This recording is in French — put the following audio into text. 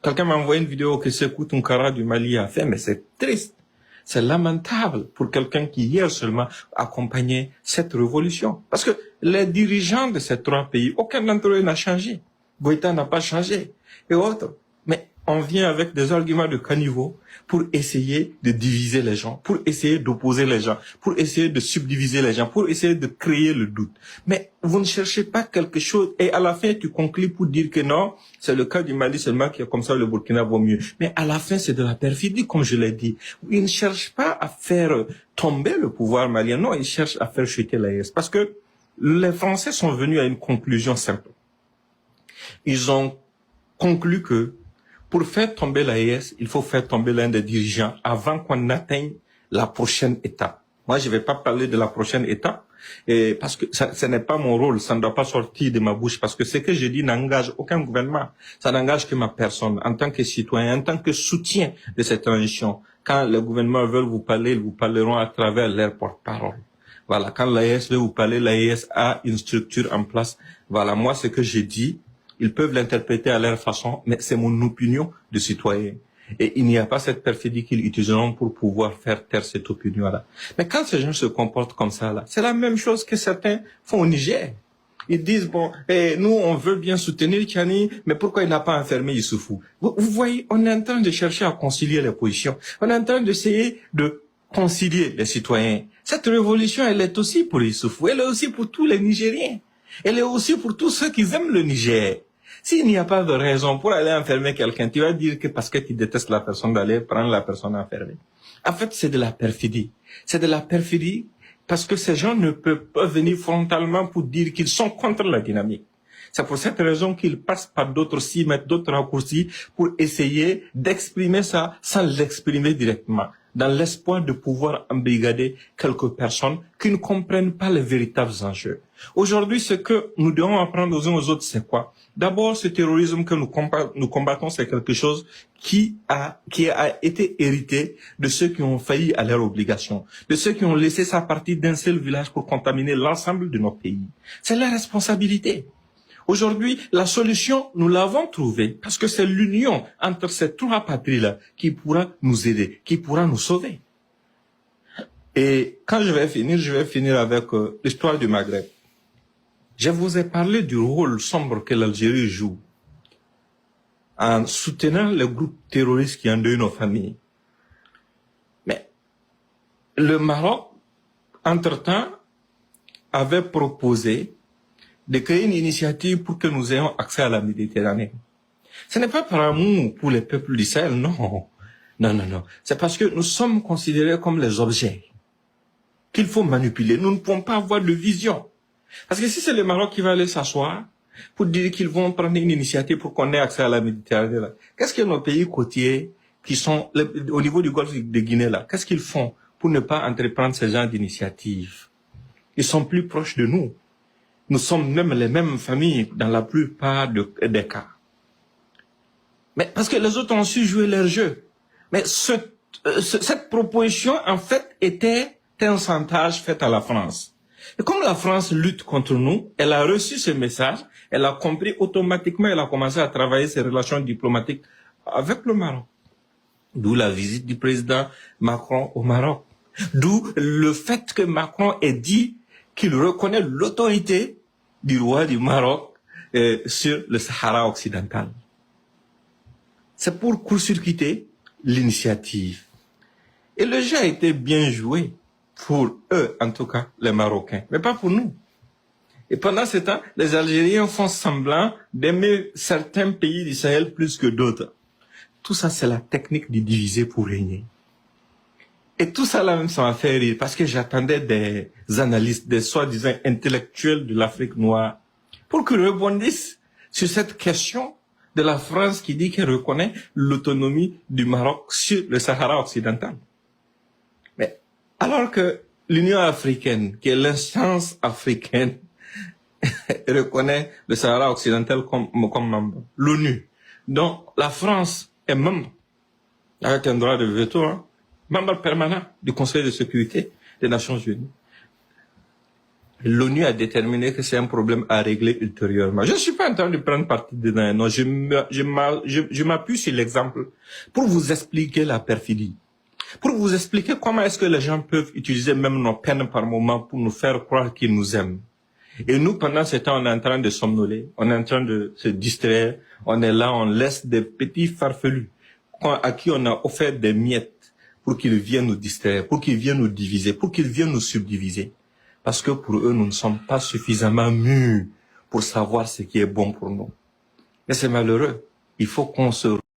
Quelqu'un m'a envoyé une vidéo que Sékou Tounkara du Mali a fait, mais c'est triste. C'est lamentable pour quelqu'un qui hier seulement accompagnait cette révolution. Parce que les dirigeants de ces trois pays, aucun d'entre eux n'a changé. Goïta n'a pas changé. Et autres. Mais on vient avec des arguments de caniveau pour essayer de diviser les gens, pour essayer d'opposer les gens, pour essayer de subdiviser les gens, pour essayer de créer le doute. Mais vous ne cherchez pas quelque chose et à la fin tu conclus pour dire que non, c'est le cas du Mali seulement qui est comme ça, le Burkina vaut mieux. Mais à la fin c'est de la perfidie comme je l'ai dit. Ils ne cherchent pas à faire tomber le pouvoir malien, non, ils cherchent à faire chuter l'AES. Parce que les Français sont venus à une conclusion simple. Ils ont conclu que pour faire tomber l'AES, il faut faire tomber l'un des dirigeants avant qu'on atteigne la prochaine étape. Moi, je ne vais pas parler de la prochaine étape, parce que ce n'est pas mon rôle, ça ne doit pas sortir de ma bouche, parce que ce que je dis n'engage aucun gouvernement, ça n'engage que ma personne, en tant que citoyen, en tant que soutien de cette transition. Quand les gouvernements veulent vous parler, ils vous parleront à travers leur porte-parole. Voilà, quand l'AES veut vous parler, l'AES a une structure en place. Voilà, moi, ce que je dis, ils peuvent l'interpréter à leur façon, mais c'est mon opinion de citoyen. Et il n'y a pas cette perfidie qu'ils utiliseront pour pouvoir faire taire cette opinion-là. Mais quand ces gens se comportent comme ça, là, c'est la même chose que certains font au Niger. Ils disent, bon, nous, on veut bien soutenir Kiani, mais pourquoi il n'a pas enfermé Issoufou? Vous voyez, on est en train de chercher à concilier les positions. On est en train d'essayer de concilier les citoyens. Cette révolution, elle est aussi pour Issoufou. Elle est aussi pour tous les Nigériens. Elle est aussi pour tous ceux qui aiment le Niger. S'il n'y a pas de raison pour aller enfermer quelqu'un, tu vas dire que parce que tu détestes la personne d'aller prendre la personne enfermée. En fait, c'est de la perfidie. C'est de la perfidie parce que ces gens ne peuvent pas venir frontalement pour dire qu'ils sont contre la dynamique. C'est pour cette raison qu'ils passent par d'autres cimes, d'autres raccourcis pour essayer d'exprimer ça sans l'exprimer directement, dans l'espoir de pouvoir embrigader quelques personnes qui ne comprennent pas les véritables enjeux. Aujourd'hui, ce que nous devons apprendre aux uns aux autres, c'est quoi? D'abord, ce terrorisme que nous combattons, c'est quelque chose qui a été hérité de ceux qui ont failli à leurs obligations, de ceux qui ont laissé ça partir d'un seul village pour contaminer l'ensemble de nos pays. C'est leur responsabilité. Aujourd'hui, la solution, nous l'avons trouvée parce que c'est l'union entre ces trois patries-là qui pourra nous aider, qui pourra nous sauver. Et quand je vais finir avec l'histoire du Maghreb. Je vous ai parlé du rôle sombre que l'Algérie joue en soutenant les groupes terroristes qui endeuillent nos familles. Mais le Maroc, entre-temps, avait proposé de créer une initiative pour que nous ayons accès à la Méditerranée. Ce n'est pas par amour pour les peuples d'Israël, non. Non. C'est parce que nous sommes considérés comme les objets qu'il faut manipuler. Nous ne pouvons pas avoir de vision. Parce que si c'est le Maroc qui va aller s'asseoir pour dire qu'ils vont prendre une initiative pour qu'on ait accès à la Méditerranée, là, qu'est-ce que nos pays côtiers qui sont au niveau du golfe de Guinée, là, qu'est-ce qu'ils font pour ne pas entreprendre ce genre d'initiative? Ils sont plus proches de nous. Nous sommes même les mêmes familles dans la plupart des cas. Mais parce que les autres ont su jouer leur jeu. Mais cette proposition, en fait, était un chantage fait à la France. Et comme la France lutte contre nous, elle a reçu ce message, elle a compris automatiquement, elle a commencé à travailler ses relations diplomatiques avec le Maroc. D'où la visite du président Macron au Maroc. D'où le fait que Macron ait dit qu'il reconnaît l'autorité du roi du Maroc sur le Sahara occidental. C'est pour court-circuiter l'initiative. Et le jeu a été bien joué. Pour eux, en tout cas, les Marocains, mais pas pour nous. Et pendant ce temps, les Algériens font semblant d'aimer certains pays du Sahel plus que d'autres. Tout ça, c'est la technique du diviser pour régner. Et tout ça, là même, ça m'a fait rire, parce que j'attendais des analystes, des soi-disant intellectuels de l'Afrique noire, pour qu'ils rebondissent sur cette question de la France qui dit qu'elle reconnaît l'autonomie du Maroc sur le Sahara occidental. Alors que l'Union africaine, qui est l'instance africaine, reconnaît le Sahara occidental comme membre. L'ONU, dont la France est membre, avec un droit de veto, membre permanent du Conseil de sécurité des Nations Unies. L'ONU a déterminé que c'est un problème à régler ultérieurement. Je ne suis pas en train de prendre parti dedans. Non, je m'appuie sur l'exemple pour vous expliquer la perfidie. Pour vous expliquer comment est-ce que les gens peuvent utiliser même nos peines par moment pour nous faire croire qu'ils nous aiment. Et nous, pendant ce temps, on est en train de somnoler, on est en train de se distraire, on est là, on laisse des petits farfelus à qui on a offert des miettes pour qu'ils viennent nous distraire, pour qu'ils viennent nous diviser, pour qu'ils viennent nous subdiviser. Parce que pour eux, nous ne sommes pas suffisamment mûrs pour savoir ce qui est bon pour nous. Mais c'est malheureux. Il faut qu'on se